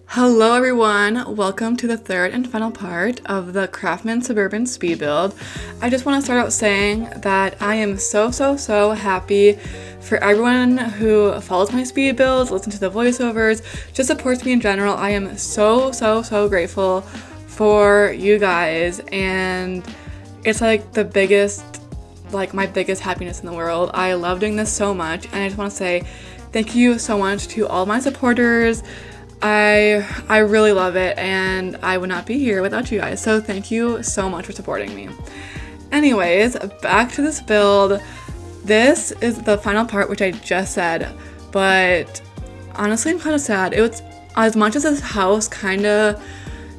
Hello everyone, welcome to the third and final part of the Craftsman Suburban speed build. I just want to start out saying that I am so happy for everyone who follows my speed builds, listens to the voiceovers, just supports me in general. I am so grateful for you guys, and it's like the biggest, like my biggest happiness in the world. I love doing this so much, and I just want to say thank you so much to all my supporters. I really love it, and I would not be here without you guys, so thank you so much for supporting me. Anyways, back to this build. This is the final part, which I just said, but honestly I'm kind of sad. It was, as much as this house kind of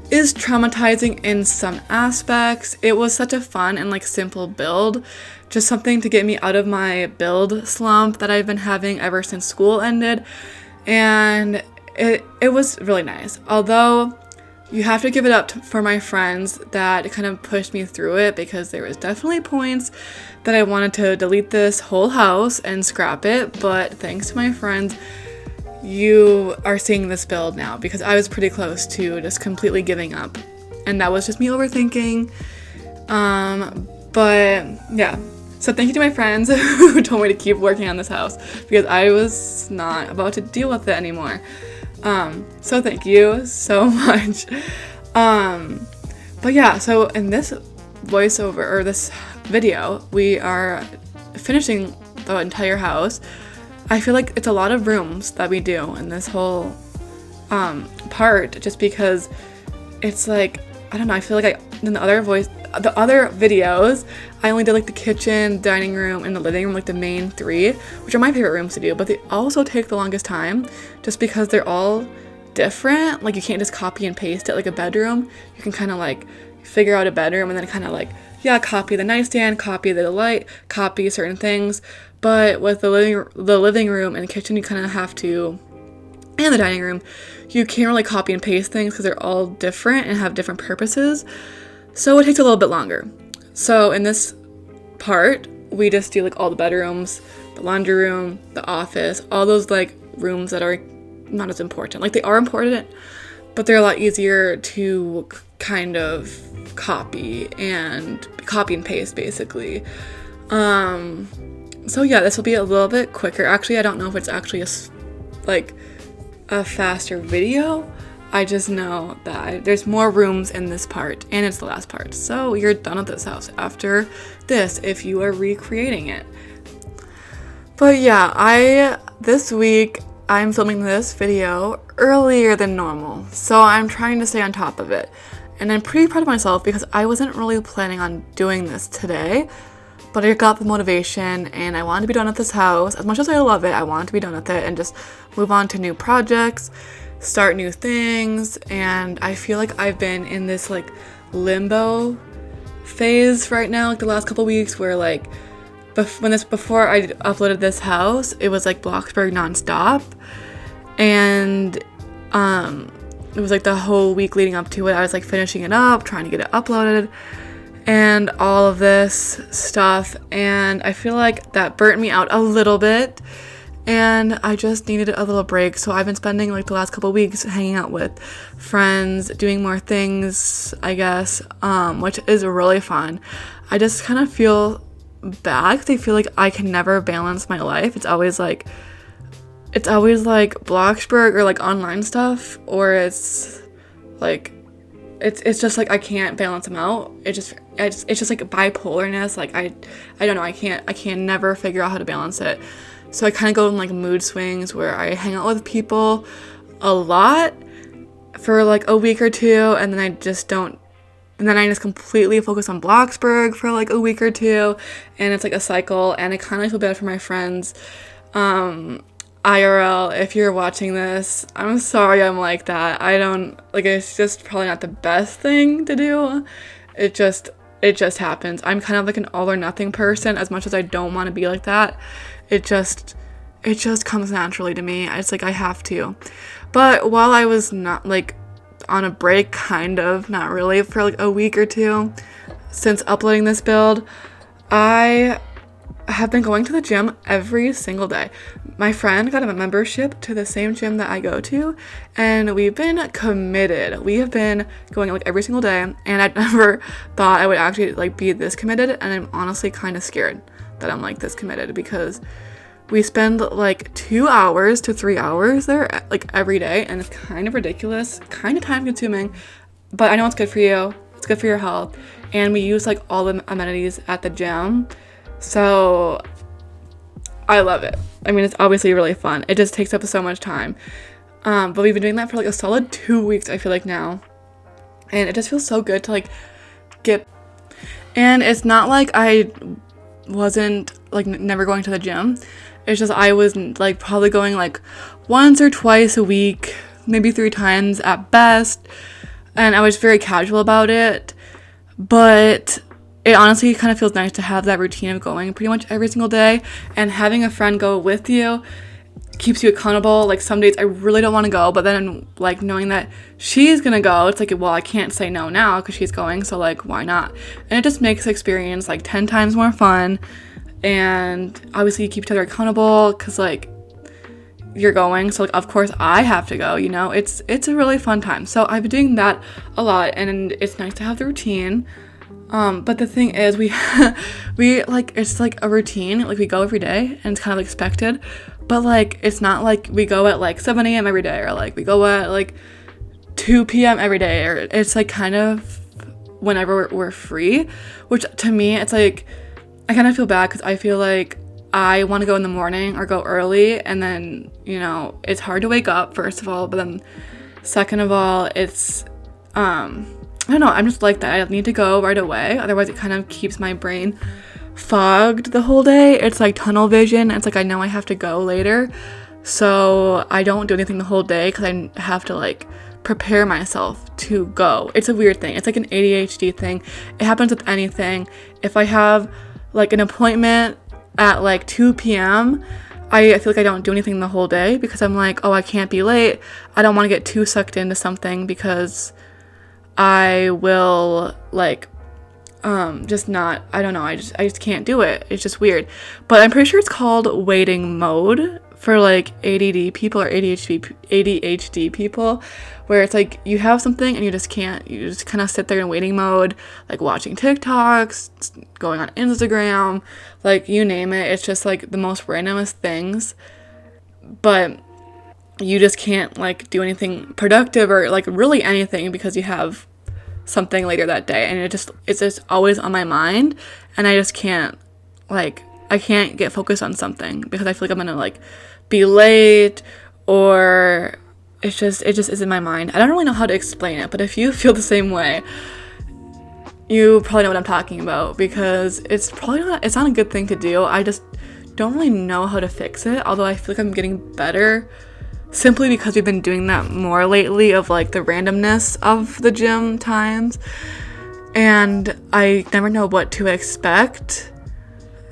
is traumatizing in some aspects, it was such a fun and like simple build, just something to get me out of my build slump that I've been having ever since school ended, and it was really nice. Although you have to give it up for my friends that kind of pushed me through it, because there was definitely points that I wanted to delete this whole house and scrap it, but thanks to my friends, you are seeing this build now, because I was pretty close to just completely giving up, and that was just me overthinking. But yeah, so thank you to my friends who told me to keep working on this house, because I was not about to deal with it anymore. So thank you so much. But yeah, so in this voiceover, or this video, we are finishing the entire house. I feel like it's a lot of rooms that we do in this whole part, just because it's like, I don't know, I feel like in the other videos, I only did like the kitchen, dining room, and the living room, like the main three, which are my favorite rooms to do, but they also take the longest time just because they're all different. Like you can't just copy and paste it like a bedroom. You can kind of like figure out a bedroom and then kind of like, yeah, copy the nightstand, copy the light, copy certain things. But with the living room and the kitchen, you kind of have to, and the dining room, you can't really copy and paste things because they're all different and have different purposes. So it takes a little bit longer. So in this part, we just do like all the bedrooms, the laundry room, the office, all those like rooms that are not as important. Like they are important, but they're a lot easier to kind of copy and paste basically. So yeah, this will be a little bit quicker. Actually, I don't know if it's actually a faster video. I just know that there's more rooms in this part, and it's the last part. So you're done with this house after this if you are recreating it. But yeah, this week I'm filming this video earlier than normal, so I'm trying to stay on top of it. And I'm pretty proud of myself because I wasn't really planning on doing this today, but I got the motivation and I wanted to be done with this house. As much as I love it, I wanted to be done with it and just move on to new projects, start new things. And I feel like I've been in this like limbo phase right now, like the last couple weeks, where like before I uploaded this house, it was like Bloxburg nonstop, and it was like the whole week leading up to it, I was like finishing it up, trying to get it uploaded and all of this stuff, and I feel like that burnt me out a little bit, and I just needed a little break. So I've been spending like the last couple weeks hanging out with friends, doing more things, I guess, which is really fun. I just kind of feel bad because I feel like I can never balance my life. It's always like Bloxburg or like online stuff, or it's just like I can't balance them out. It's just like bipolarness. Like I don't know, I can never figure out how to balance it. So I kind of go in like mood swings where I hang out with people a lot for like a week or two, and then I just completely focus on Bloxburg for like a week or two, and it's like a cycle, and I kind of feel bad for my friends. IRL, if you're watching this, I'm sorry I'm like that. I don't, like, it's just probably not the best thing to do. It just happens. I'm kind of like an all or nothing person, as much as I don't want to be like that. It just comes naturally to me. It's like I have to. But while I was not like on a break, kind of, not really, for like a week or two since uploading this build, I have been going to the gym every single day. My friend got a membership to the same gym that I go to, and we've been committed. We have been going like every single day, and I never thought I would actually like be this committed, and I'm honestly kind of scared that I'm like this committed, because we spend like 2 hours to 3 hours there like every day, and it's kind of ridiculous, kind of time consuming, but I know it's good for you. It's good for your health, and we use like all the amenities at the gym. So I love it. I mean, it's obviously really fun. It just takes up so much time. But we've been doing that for like a solid 2 weeks, I feel like now. And it just feels so good to like get, and it's not like I wasn't like never going to the gym. It's just I was like probably going like once or twice a week, maybe 3 times at best. And I was very casual about it. But it honestly kind of feels nice to have that routine of going pretty much every single day, and having a friend go with you keeps you accountable. Like some days I really don't want to go, but then like knowing that she's gonna go, it's like, well, I can't say no now because she's going, so like why not? And it just makes the experience like 10 times more fun, and obviously you keep each other accountable because like you're going, so like of course I have to go, you know. It's a really fun time. So I've been doing that a lot, and it's nice to have the routine. But the thing is, we like, it's like a routine, like we go every day and it's kind of expected, but like it's not like we go at like 7 a.m. every day, or like we go at like 2 p.m. every day, or it's like kind of whenever we're free, which to me it's like I kind of feel bad because I feel like I want to go in the morning or go early, and then, you know, it's hard to wake up, first of all, but then second of all, it's I don't know, I'm just like that. I need to go right away, otherwise it kind of keeps my brain fogged the whole day. It's like tunnel vision. It's like I know I have to go later, so I don't do anything the whole day because I have to like prepare myself to go. It's a weird thing. It's like an ADHD thing. It happens with anything. If I have like an appointment at like 2 p.m., I feel like I don't do anything the whole day because I'm like, oh, I can't be late. I don't want to get too sucked into something because I will like just not, I don't know, I just can't do it. It's just weird. But I'm pretty sure it's called waiting mode for like ADD people or ADHD people, where it's like you have something and you just can't, you just kind of sit there in waiting mode, like watching TikToks, going on Instagram, like you name it. It's just like the most randomest things, but you just can't like do anything productive or like really anything because you have something later that day, and it's just always on my mind, and I just can't, like, I can't get focused on something because I feel like I'm gonna like be late, or it just is in my mind. I don't really know how to explain it, but if you feel the same way, you probably know what I'm talking about, because it's not a good thing to do. I just don't really know how to fix it, although I feel like I'm getting better simply because we've been doing that more lately, of like the randomness of the gym times, and I never know what to expect.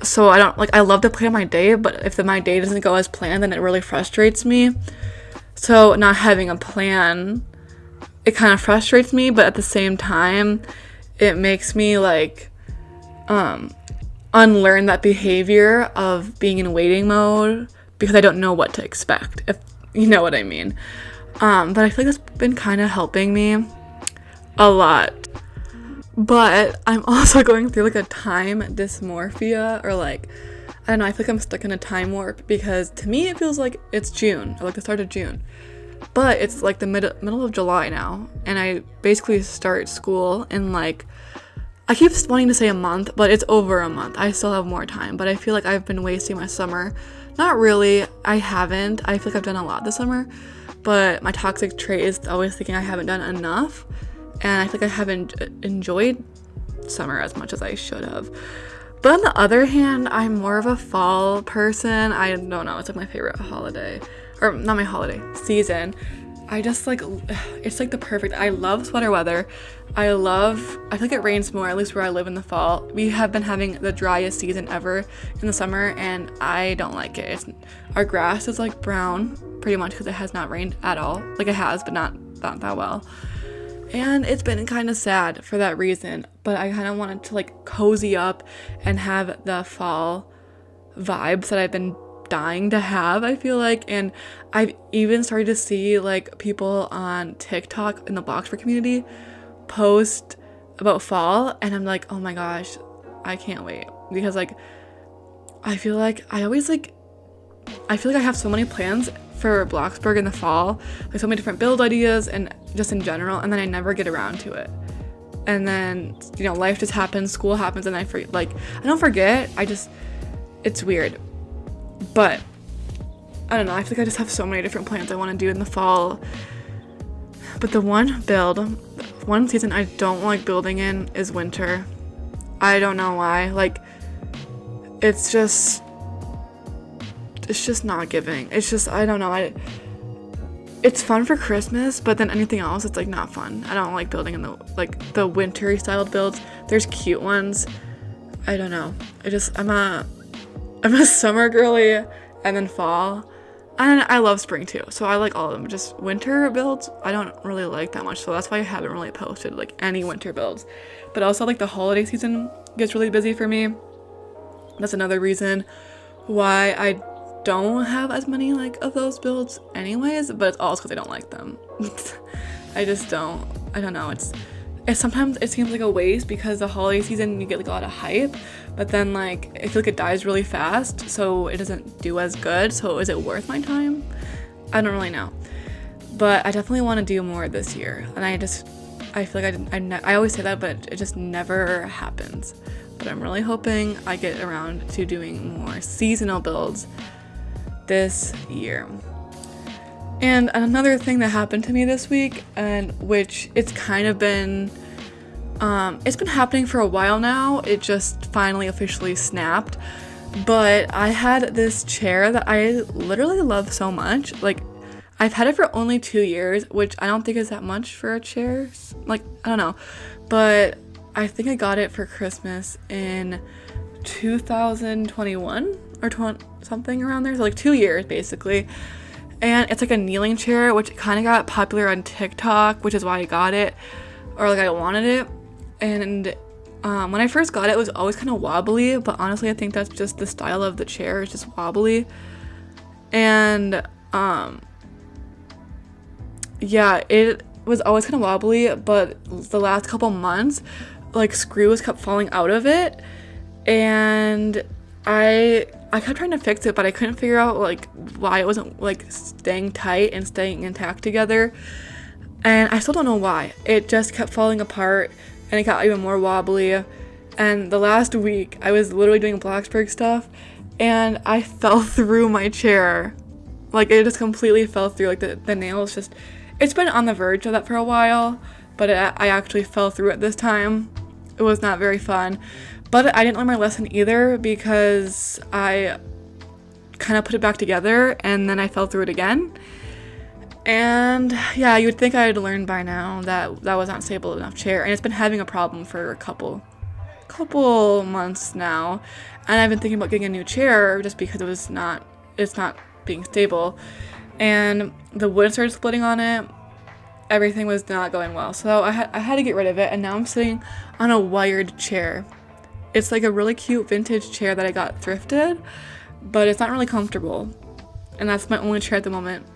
So I love to plan my day, but if my day doesn't go as planned, then it really frustrates me. So not having a plan, it kind of frustrates me, but at the same time it makes me like unlearn that behavior of being in waiting mode because I don't know what to expect, if you know what I mean. But I feel like that's been kind of helping me a lot. But I'm also going through like a time dysmorphia, or like, I don't know, I feel like I'm stuck in a time warp, because to me it feels like it's June, or like the start of June, but it's like the middle of July now, and I basically start school in like, I keep wanting to say a month, but it's over a month. I still have more time, but I feel like I've been wasting my summer. Not really, I haven't. I feel like I've done a lot this summer, but my toxic trait is always thinking I haven't done enough, and I think I haven't enjoyed summer as much as I should have. But on the other hand, I'm more of a fall person. I don't know, it's like my favorite holiday, or not my holiday, season. I just like, it's like the perfect, I love sweater weather. I feel like it rains more, at least where I live in the fall. We have been having the driest season ever in the summer, and I don't like it. Our grass is like brown, pretty much, because it has not rained at all. Like it has, but not that well. And it's been kind of sad for that reason, but I kind of wanted to like cozy up and have the fall vibes that I've been dying to have, I feel like. And I've even started to see like people on TikTok in the Bloxburg community post about fall, and I'm like, oh my gosh, I can't wait, because like I feel like I have so many plans for Bloxburg in the fall, like so many different build ideas and just in general, and then I never get around to it. And then, you know, life just happens, school happens, and I don't forget, it's weird. But I don't know, I feel like I just have so many different plans I want to do in the fall. But the one season I don't like building in is winter. I don't know why. Like, it's just not giving. It's just, I don't know. It's fun for Christmas, but then anything else, it's like not fun. I don't like building in the wintry styled builds. There's cute ones. I don't know. I'm a summer girly, and then fall. And I love spring too. So I like all of them. Just winter builds, I don't really like that much. So that's why I haven't really posted like any winter builds. But also like the holiday season gets really busy for me. That's another reason why I don't have as many like of those builds anyways, but it's also because I don't like them. I don't know, it's sometimes it seems like a waste, because the holiday season you get like a lot of hype, but then like I feel like it dies really fast, so it doesn't do as good. So is it worth my time? I don't really know, but I definitely want to do more this year, and I feel like I always say that, but it just never happens. But I'm really hoping I get around to doing more seasonal builds this year. And another thing that happened to me this week, and which it's kind of been it's been happening for a while now, it just finally officially snapped. But I had this chair that I literally love so much. Like, I've had it for only 2 years, which I don't think is that much for a chair. Like, I don't know, but I think I got it for Christmas in 2021 or something around there. So like 2 years basically. And it's like a kneeling chair, which kind of got popular on TikTok, which is why I got it, or like I wanted it. And when I first got it, it was always kind of wobbly, but honestly I think that's just the style of the chair. It's just wobbly. And yeah, it was always kind of wobbly, but the last couple months, like screws kept falling out of it, and I kept trying to fix it, but I couldn't figure out like why it wasn't like staying tight and staying intact together. And I still don't know why. It just kept falling apart, and it got even more wobbly. And the last week I was literally doing Bloxburg stuff, and I fell through my chair. Like, it just completely fell through. Like the nails just, it's been on the verge of that for a while, but I actually fell through it this time. It was not very fun. But I didn't learn my lesson either, because I kind of put it back together and then I fell through it again. And yeah, you would think I had learned by now that that was not a stable enough chair, and it's been having a problem for a couple months now. And I've been thinking about getting a new chair just because it's not being stable, and the wood started splitting on it. Everything was not going well, so I had to get rid of it, and now I'm sitting on a wired chair. It's like a really cute vintage chair that I got thrifted, but it's not really comfortable, and that's my only chair at the moment.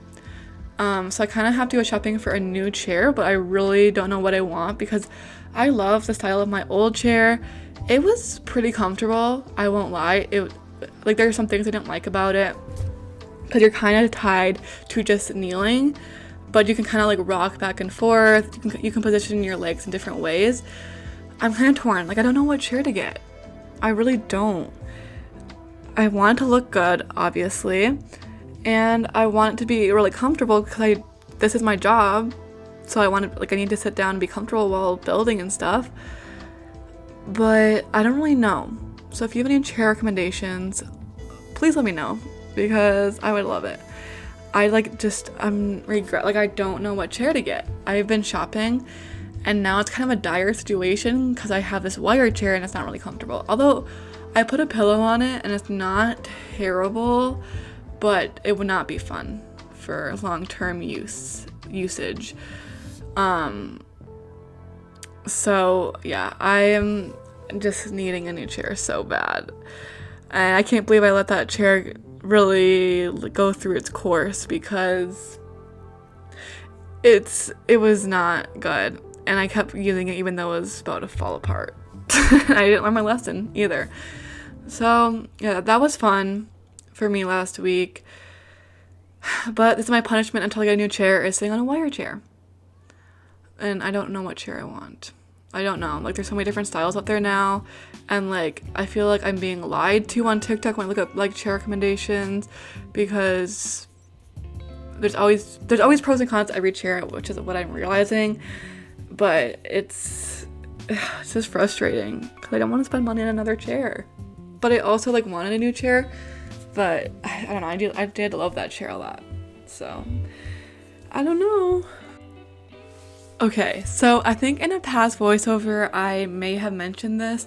So I kind of have to go shopping for a new chair, but I really don't know what I want, because I love the style of my old chair. It was pretty comfortable, I won't lie. Like, there are some things I didn't like about it, because you're kind of tied to just kneeling, but you can kind of like rock back and forth. You can position your legs in different ways. I'm kind of torn. Like, I don't know what chair to get. I really don't. I want it to look good, obviously, and I want it to be really comfortable, because this is my job, so I need to sit down and be comfortable while building and stuff. But I don't really know. So if you have any chair recommendations, please let me know, because I would love it. I don't know what chair to get. I've been shopping, and now it's kind of a dire situation, because I have this wired chair and it's not really comfortable. Although I put a pillow on it and it's not terrible, but it would not be fun for long-term usage. So yeah, I am just needing a new chair so bad. And I can't believe I let that chair really go through its course, because it was not good. And I kept using it even though it was about to fall apart. I didn't learn my lesson either. So yeah, that was fun for me last week. But this is my punishment until I get a new chair, is sitting on a wire chair. And I don't know what chair I want. I don't know. Like, there's so many different styles out there now. And like, I feel like I'm being lied to on TikTok when I look at like chair recommendations, because there's always pros and cons to every chair, which is what I'm realizing. But it's just frustrating because I don't want to spend money on another chair. But I also like wanted a new chair, but I don't know, I did love that chair a lot. So I don't know. Okay, so I think in a past voiceover I may have mentioned this,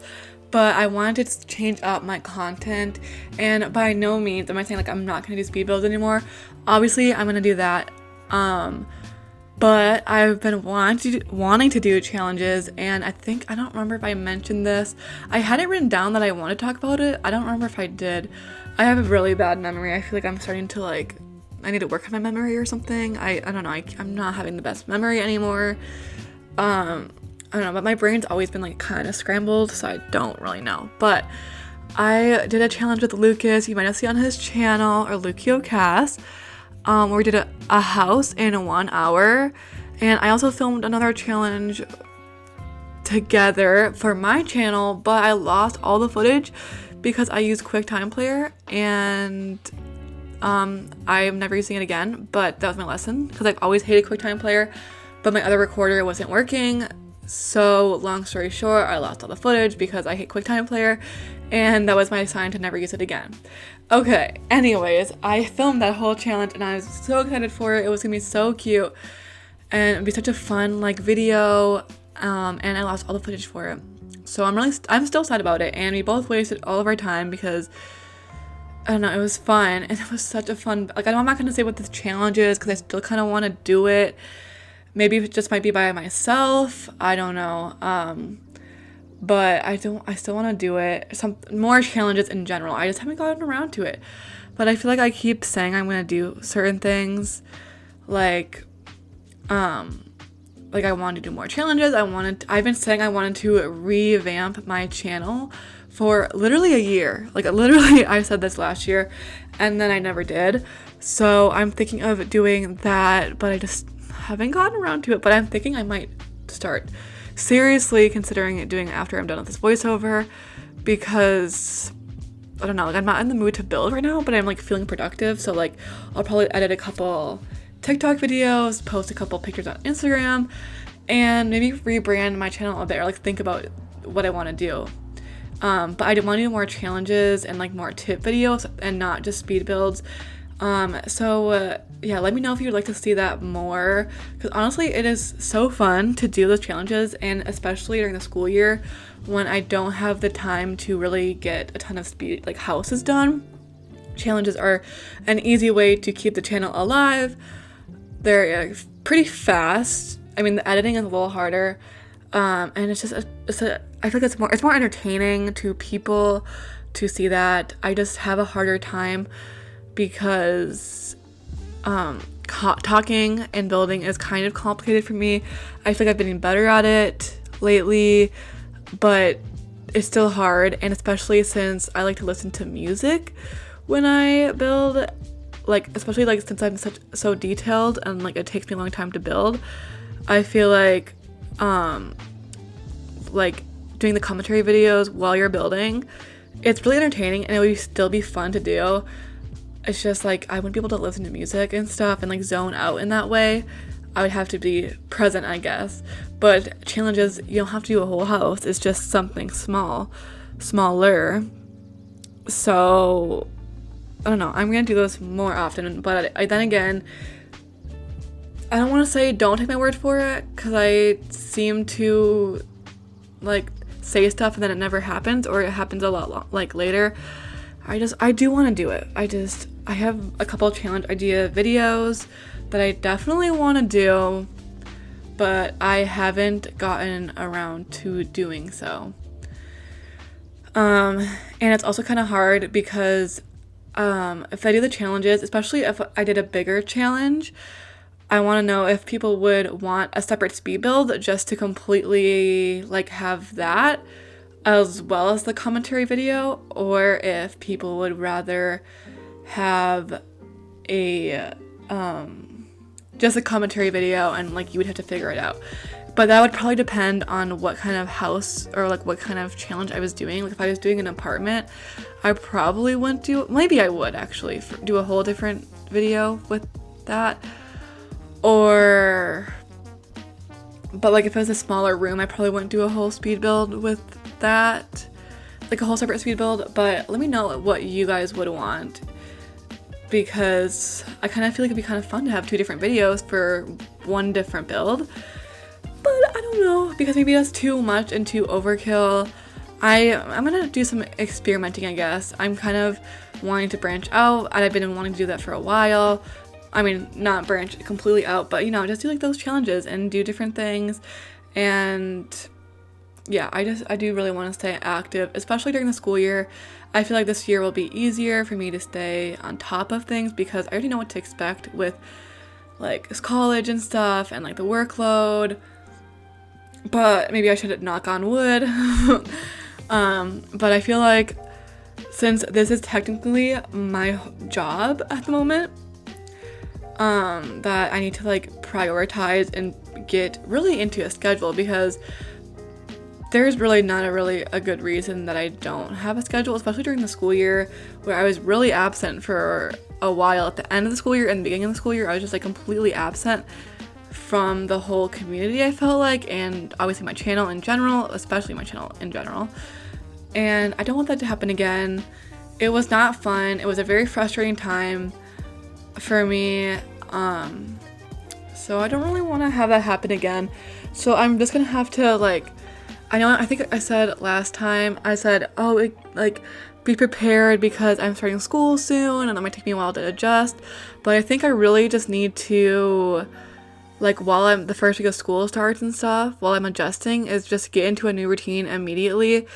but I wanted to change up my content, and by no means am I saying like I'm not gonna do speed builds anymore. Obviously I'm gonna do that, but I've been wanting to do challenges, and I don't remember if I mentioned this. I had it written down that I want to talk about it. I don't remember if I did. I have a really bad memory. I feel like I'm starting to like, I need to work on my memory or something. I don't know. I'm not having the best memory anymore. I don't know, but my brain's always been like kind of scrambled, so I don't really know. But I did a challenge with Lucas. You might have seen on his channel, or 𝙂𝘼𝙈𝙀𝙀, where we did a house in 1 hour. And I also filmed another challenge together for my channel, but I lost all the footage because I used QuickTime Player, and I'm never using it again. But that was my lesson, because I've always hated QuickTime Player, but my other recorder wasn't working. So long story short, I lost all the footage because I hate QuickTime Player, and that was my sign to never use it again. Okay, anyways, I filmed that whole challenge and I was so excited for it. It was gonna be so cute and it'd be such a fun like video, and I lost all the footage for it. So I'm still sad about it, and we both wasted all of our time because I don't know, it was fun, and it was such a fun, like, I'm not gonna say what this challenge is because I still kind of want to do it. Maybe it just might be by myself, I don't know, but I still want to do it. Some more challenges in general, I just haven't gotten around to it. But I feel like I keep saying I'm gonna do certain things, like I want to do more challenges. I've been saying I wanted to revamp my channel for literally a year. Like, literally I said this last year and then I never did. So I'm thinking of doing that, but I just haven't gotten around to it. But I'm thinking I might start seriously considering doing it after I'm done with this voiceover, because I don't know, like, I'm not in the mood to build right now, but I'm like feeling productive. So like I'll probably edit a couple TikTok videos, post a couple pictures on Instagram, and maybe rebrand my channel a bit, or like think about what I want to do. But I want to do more challenges and like more tip videos and not just speed builds. Yeah, let me know if you'd like to see that more, because honestly it is so fun to do those challenges, and especially during the school year when I don't have the time to really get a ton of houses done. Challenges are an easy way to keep the channel alive. They're pretty fast. I mean, the editing is a little harder, and I feel like it's more entertaining to people to see that. I just have a harder time because talking and building is kind of complicated for me. I feel like I've been getting better at it lately, but it's still hard, and especially since I like to listen to music when I build, like, especially like since I'm so detailed and like it takes me a long time to build. I feel like doing the commentary videos while you're building, it's really entertaining and it would still be fun to do. It's just like I wouldn't be able to listen to music and stuff and like zone out in that way. I would have to be present, I guess. But challenges, you don't have to do a whole house. It's just something smaller. So I don't know. I'm gonna do those more often. But then again, I don't want to say don't take my word for it, because I seem to like say stuff and then it never happens, or it happens a lot later. I do want to do it. I have a couple of challenge idea videos that I definitely want to do, but I haven't gotten around to doing so. And it's also kind of hard because if I do the challenges, especially if I did a bigger challenge, I want to know if people would want a separate speed build just to completely like have that as well as the commentary video, or if people would rather have a just a commentary video and like you would have to figure it out. But that would probably depend on what kind of house or like what kind of challenge I was doing. Like if I was doing an apartment, I probably wouldn't do, maybe I would actually do a whole different video with that. But like if it was a smaller room, I probably wouldn't do a whole speed build with that, like a whole separate speed build. But let me know what you guys would want, because I kind of feel like it'd be kind of fun to have 2 different videos for one different build. But I don't know, because maybe that's too much and too overkill. I'm gonna do some experimenting, I guess. I'm kind of wanting to branch out, and I've been wanting to do that for a while. I mean, not branch completely out, but you know, just do like those challenges and do different things. And yeah, I do really want to stay active, especially during the school year. I feel like this year will be easier for me to stay on top of things because I already know what to expect with like college and stuff and like the workload. But maybe I should knock on wood. But I feel like since this is technically my job at the moment, that I need to like prioritize and get really into a schedule, because there's really not a good reason that I don't have a schedule, especially during the school year where I was really absent for a while. At the end of the school year and the beginning of the school year, I was just like completely absent from the whole community, I felt like, and obviously my channel in general, especially my channel in general. And I don't want that to happen again. It was not fun. It was a very frustrating time for me. So I don't really want to have that happen again. So I'm just gonna have to like, I think I said last time, I said, be prepared because I'm starting school soon and it might take me a while to adjust. But I think I really just need to, like, while the first week of school starts and stuff, while I'm adjusting, is just get into a new routine immediately,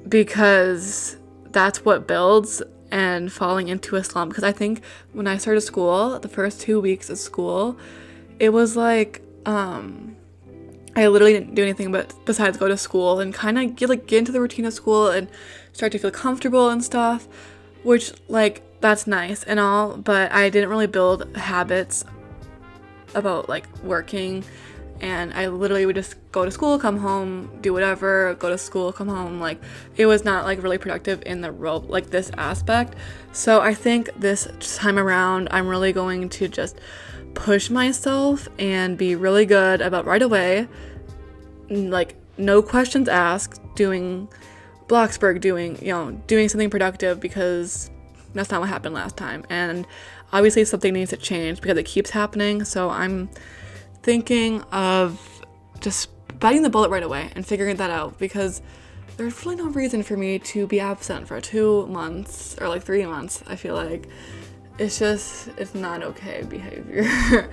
because that's what builds and falling into a slump. Because I think when I started school, the first 2 weeks of school, it was like, I literally didn't do anything besides go to school and kind of get into the routine of school and start to feel comfortable and stuff, which, like, that's nice and all, but I didn't really build habits about, like, working, and I literally would just go to school, come home, do whatever, go to school, come home. Like, it was not, like, really productive in the role, like, this aspect. So I think this time around, I'm really going to just push myself and be really good about right away, like, no questions asked, doing Bloxburg, doing something productive, because that's not what happened last time. And obviously something needs to change because it keeps happening. So I'm thinking of just biting the bullet right away and figuring that out, because there's really no reason for me to be absent for 2 months or like 3 months. I feel like it's not okay behavior.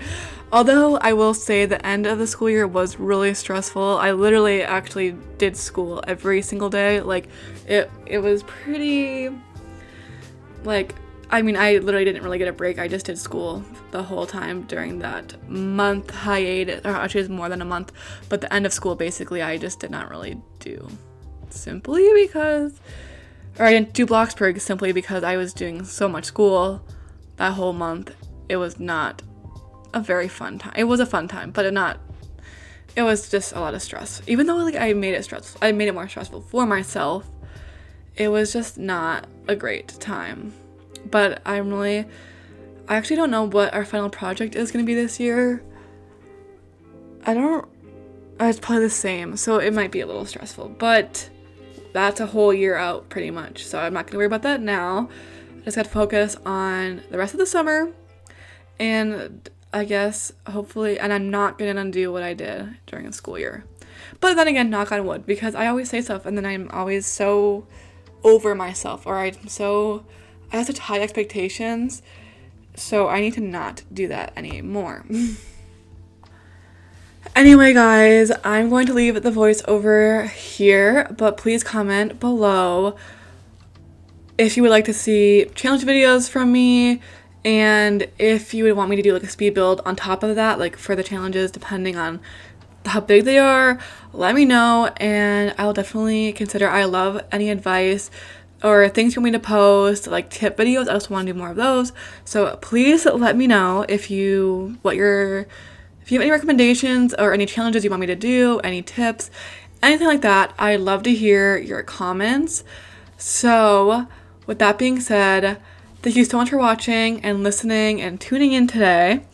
Although I will say the end of the school year was really stressful. I literally actually did school every single day. Like, it was pretty, like, I mean, I literally didn't really get a break. I just did school the whole time during that month hiatus, or actually it was more than a month, but the end of school, basically, I just did not really do, simply because, or I didn't do Bloxburg simply because I was doing so much school that whole month. It was not a very fun time. It was a fun time, but it was just a lot of stress. Even though, like, I made it more stressful for myself, it was just not a great time. But I actually don't know what our final project is going to be this year. It's probably the same, so it might be a little stressful, but that's a whole year out pretty much. So I'm not going to worry about that now. I just got to focus on the rest of the summer, and I guess hopefully, and I'm not going to undo what I did during the school year. But then again, knock on wood, because I always say stuff and then I'm always so over myself, or I have such high expectations, so I need to not do that anymore. Anyway, guys, I'm going to leave the voiceover here, but please comment below if you would like to see challenge videos from me, and if you would want me to do like a speed build on top of that, like for the challenges, depending on how big they are. Let me know, and I'll definitely consider. I love any advice or things you want me to post, like tip videos. I also want to do more of those. So please let me know if you have any recommendations or any challenges you want me to do, any tips, anything like that. I'd love to hear your comments. So with that being said, thank you so much for watching and listening and tuning in today.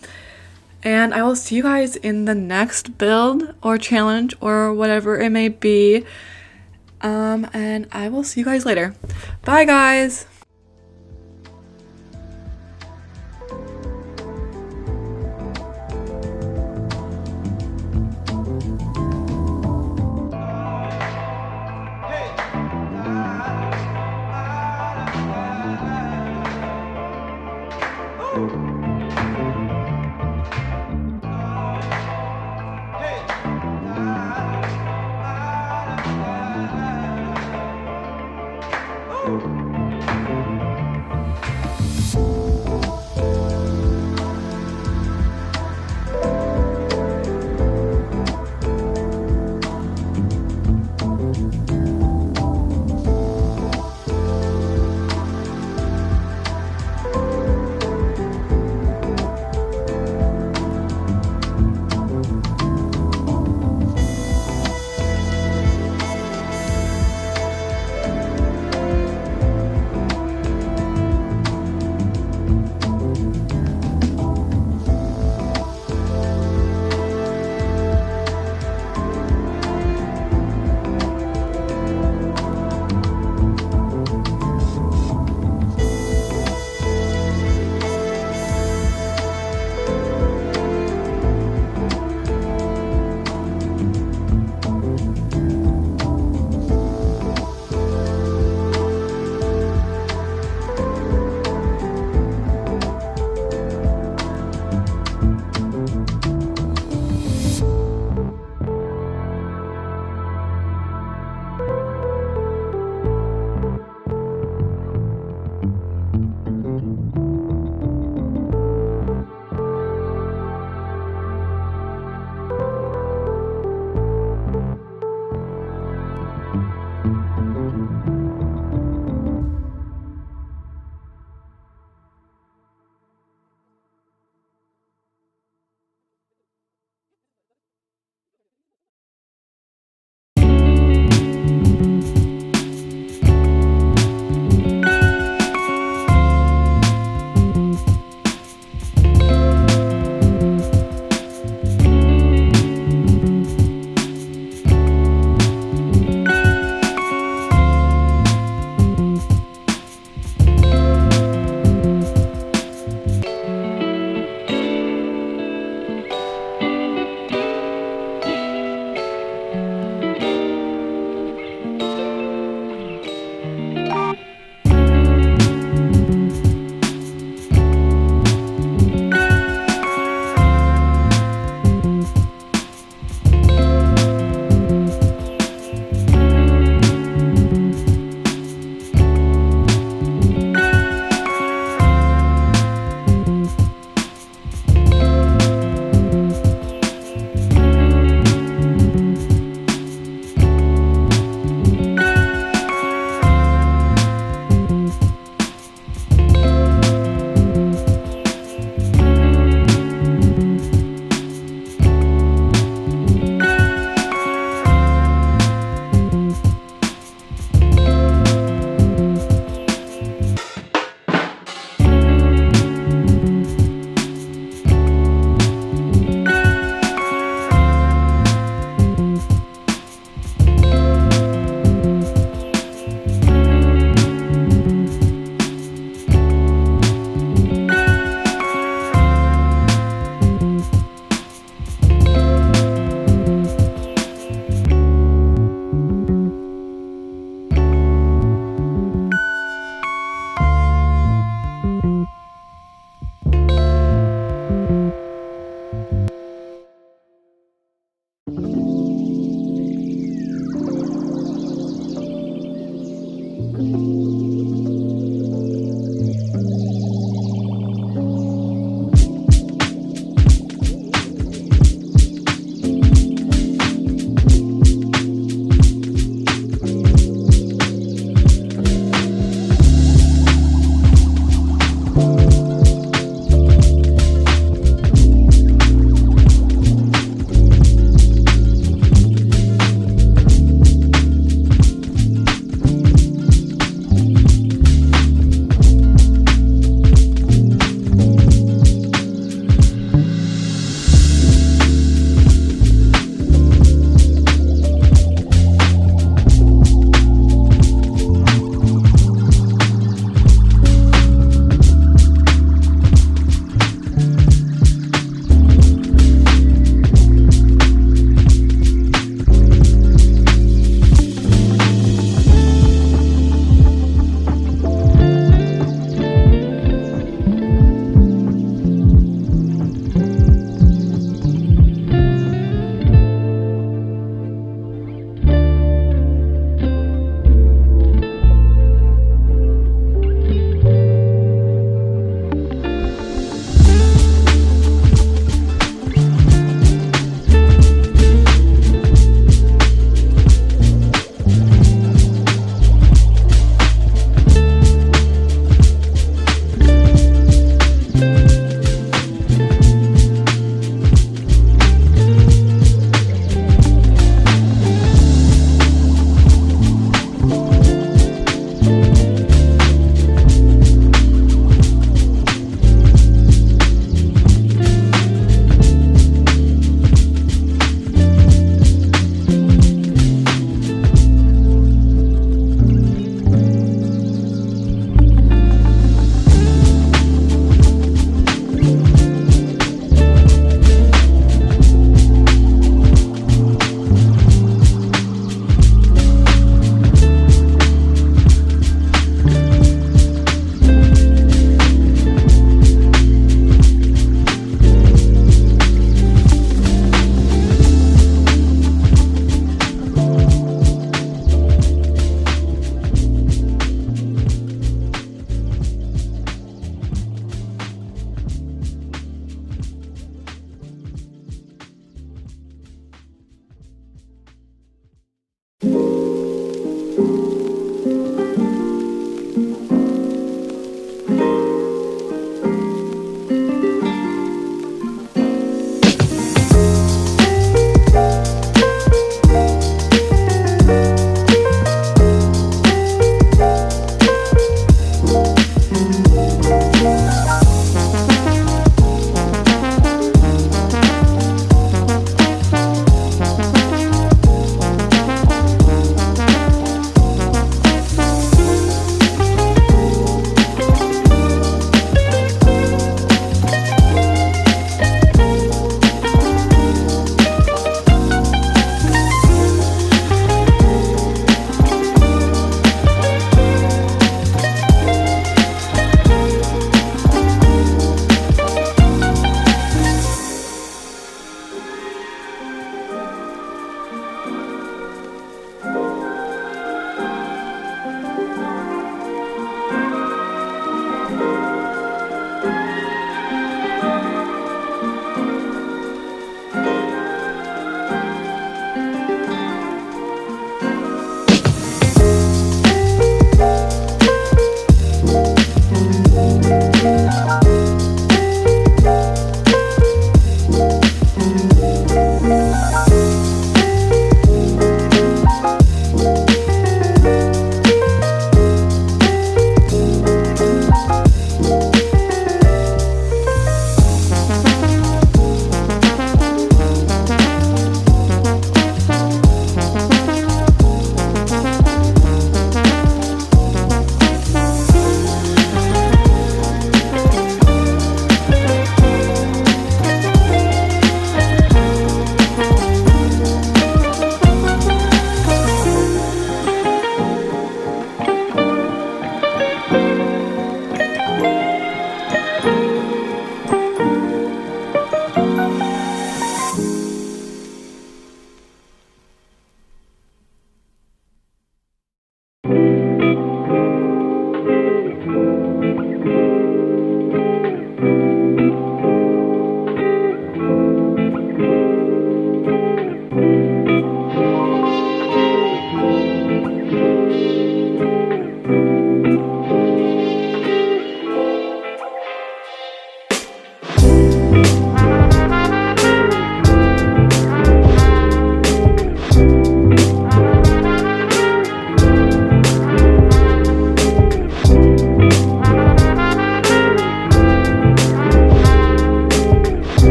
And I will see you guys in the next build or challenge or whatever it may be. And I will see you guys later. Bye, guys.